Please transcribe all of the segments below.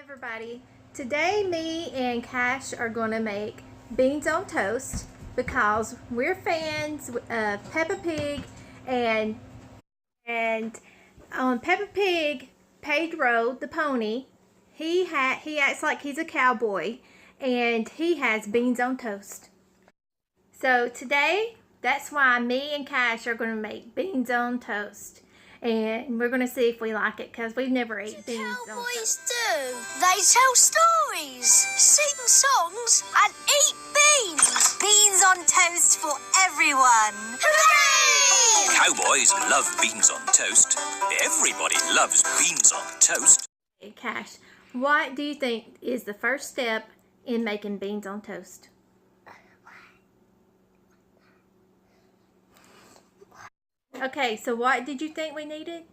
Everybody, today me and Cash are going to make beans on toast because we're fans of Peppa Pig, and on Peppa Pig, Pedro the pony, he acts like he's a cowboy and he has beans on toast. So today, that's why me and Cash are going to make beans on toast. And we're going to see if we like it because we've never ate beans on toast. Cowboys do. They tell stories, sing songs and eat beans. Beans on toast for everyone. Hooray! Cowboys love beans on toast. Everybody loves beans on toast. Hey, Cash, what do you think is the first step in making beans on toast? Okay, so what did you think we needed?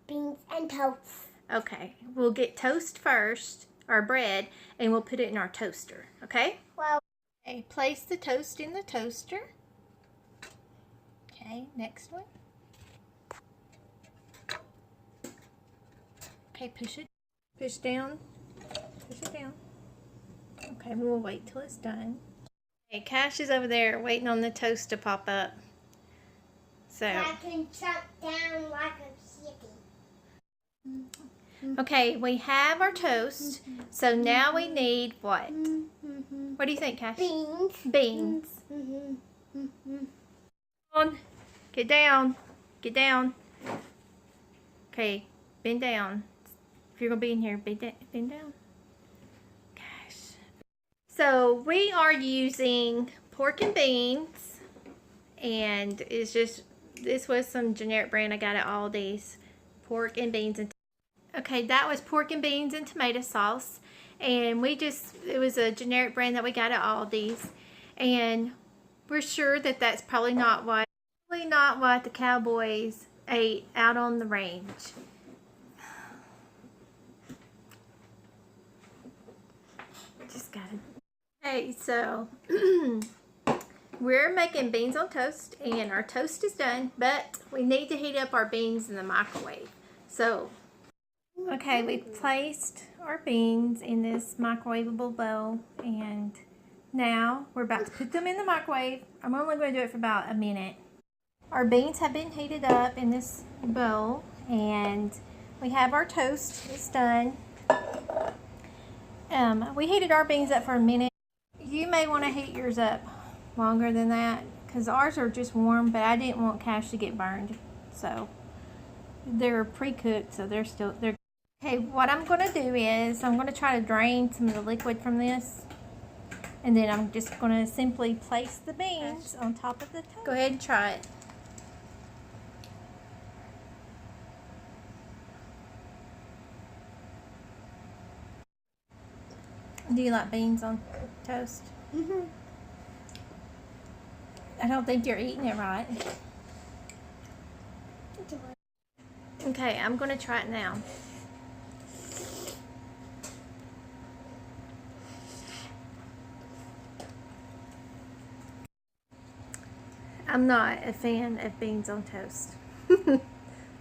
Beans and toast. Okay, we'll get toast first, or bread, and we'll put it in our toaster, okay? Well, Okay, place the toast in the toaster. Okay, next one. Okay, push it down, push it down. Okay, we'll wait till it's done. Okay, Cash is over there waiting on the toast to pop up. So, I can chop down like a kitty. okay, we have our toast. So now we need what? What do you think, Cash? Beans. Beans. On. Get down. Get down. Okay, bend down. If you're going to be in here, bend down. Gosh. So we are using pork and beans. And it's just, this was some generic brand I got at Aldi's. Pork and beans and okay, that was pork and beans and tomato sauce. And it was a generic brand that we got at Aldi's. And we're sure that that's probably not what the cowboys ate out on the range. Just got it. Okay, so we're making beans on toast, and our toast is done, but we need to heat up our beans in the microwave. So, okay, we placed our beans in this microwavable bowl, and now we're about to put them in the microwave. I'm only going to do it for about a minute. Our beans have been heated up in this bowl, and we have our toast. It's done. We heated our beans up for a minute. You may want to heat yours up longer than that because ours are just warm, but I didn't want Cash to get burned, so they're pre-cooked, so they're okay. What I'm going to do is I'm going to try to drain some of the liquid from this, and then I'm just going to simply place the beans on top of the toast. Go ahead and try it. Do you like beans on toast? Mm-hmm. I don't think you're eating it right. Okay, I'm going to try it now. I'm not a fan of beans on toast.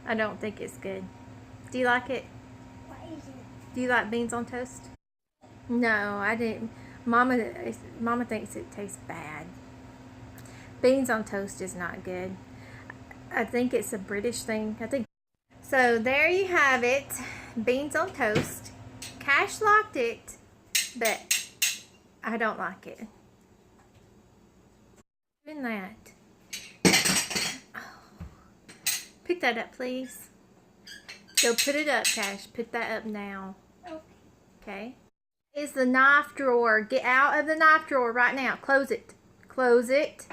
I don't think it's good. Do you like it? What is it? Do you like beans on toast? No, I didn't. Mama thinks it tastes bad. Beans on toast is not good. I think it's a British thing. So there you have it. Beans on toast. Cash liked it, but I don't like it. Doing that. Oh. Pick that up, please. Go put it up, Cash. Put that up now. Okay. Is the knife drawer. Get out of the knife drawer right now. Close it. Close it.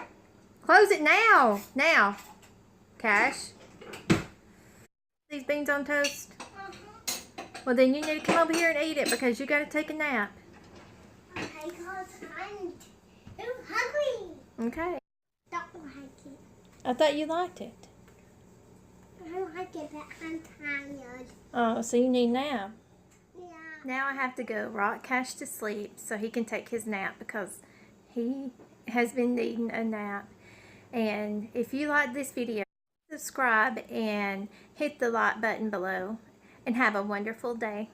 Close it now. Now. Cash. These beans on toast? Well, then you need to come over here and eat it because you got to take a nap. Okay, because I'm too hungry. Okay. Don't like it. I thought you liked it. I like it, but I'm tired. Oh, so you need a nap. Yeah. Now I have to go rock Cash to sleep so he can take his nap because he has been needing a nap. And if you like this video, subscribe and hit the like button below, and have a wonderful day.